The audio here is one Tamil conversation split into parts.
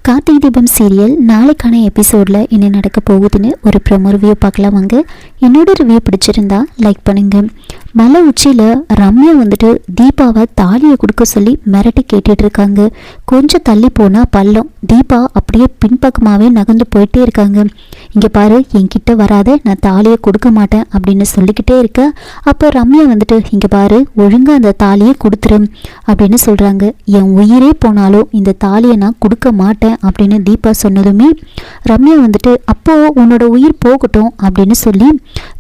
கார்த்திகை தீபம் சீரியல் நாளைக்கான எபிசோடில் என்ன நடக்க போகுதுன்னு ஒரு ப்ரோமோ ரிவ்யூ பார்க்கலாம் வாங்க. என்னோட ரிவ்யூ பிடிச்சிருந்தா லைக் பண்ணுங்கள். மலை உச்சியில் ரம்யா வந்துட்டு தீபாவை தாலியை கொடுக்க சொல்லி மிரட்டி கேட்டுட்டு இருக்காங்க. கொஞ்சம் தள்ளி போனால் பள்ளம். தீபா அப்படியே பின்பக்கமாகவே நகர்ந்து போயிட்டே இருக்காங்க. இங்கே பாரு, என்கிட்ட வராத, நான் தாலியை கொடுக்க மாட்டேன் அப்படின்னு சொல்லிக்கிட்டே இருக்க. அப்போ ரம்யா வந்துட்டு இங்கே பாரு, ஒழுங்காக அந்த தாலியை கொடுத்துரு அப்படின்னு சொல்கிறாங்க. என் உயிரே போனாலும் இந்த தாலியை நான் கொடுக்க மாட்டேன் அப்படின்னு தீபா சொன்னதுமே ரம்யா வந்துட்டு அப்போ உன்னோட உயிர் போகட்டும் அப்படின்னு சொல்லி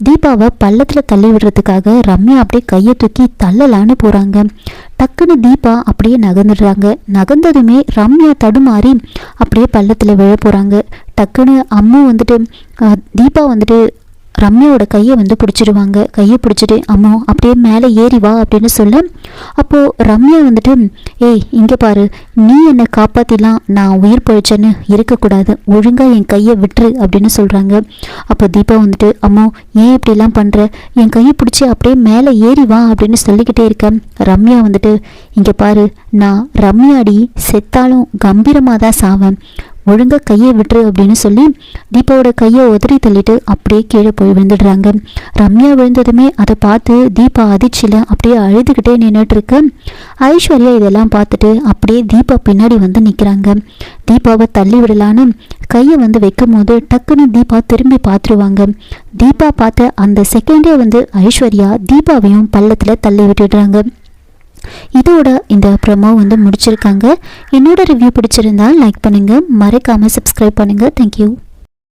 தீபாவை பள்ளத்தில் தள்ளி விடுறதுக்காக ரம்யா அப்படியே கையை தூக்கி தள்ளலான்னு போகிறாங்க. டக்குன்னு தீபா அப்படியே நகர்ந்துடுறாங்க. நகர்ந்ததுமே ரம்யா தடுமாறி அப்படியே பள்ளத்தில் விழ போகிறாங்க. டக்குன்னு அம்மா வந்துட்டு தீபா வந்துட்டு ரம்யாவோட கையை வந்து பிடிச்சிடுவாங்க. கையை பிடிச்சிட்டு அம்மா அப்படியே மேலே ஏறி வா அப்படின்னு சொல்ல, அப்போது ரம்யா வந்துட்டு ஏய் இங்கே பாரு, நீ என்னை காப்பாற்றிலாம் நான் உயிர் போயிடுச்சேன்னு இருக்கக்கூடாது, ஒழுங்காக என் கையை விட்டுரு அப்படின்னு சொல்கிறாங்க. அப்போ தீபா வந்துட்டு அம்மா ஏன் இப்படிலாம் பண்ணுற, என் கையை பிடிச்சி அப்படியே மேலே ஏறி வா அப்படின்னு சொல்லிக்கிட்டே இருக்கேன். ரம்யா வந்துட்டு இங்கே பாரு, நான் ரம்யாடி செத்தாலும் கம்பீரமாக தான் சாவேன், ஒழுங்காக கையை விட்டுரு அப்படின்னு சொல்லி தீபாவோட கையை உதறி தள்ளிட்டு அப்படியே கீழே போய் விழுந்துடுறாங்க. ரம்யா விழுந்ததுமே அதை பார்த்து தீபா அதிர்ச்சியில் அப்படியே அழுதுகிட்டே நின்றுட்டு இருக்க. ஐஸ்வர்யா இதெல்லாம் பார்த்துட்டு அப்படியே தீபா பின்னாடி வந்து நிற்கிறாங்க. தீபாவை தள்ளி விடலான்னு கையை வந்து வைக்கும் போது டக்குன்னு தீபா திரும்பி பார்த்துருவாங்க. தீபா பார்த்த அந்த செகண்டே வந்து ஐஸ்வர்யா தீபாவையும் பள்ளத்தில் தள்ளி விட்டுடுறாங்க. இதோட இந்த ப்ரோமோ வந்து முடிச்சிருக்காங்க. என்னோட ரிவ்யூ பிடிச்சிருந்தா லைக் பண்ணுங்கள், மறக்காமல் சப்ஸ்கிரைப் பண்ணுங்கள். தேங்க்யூ.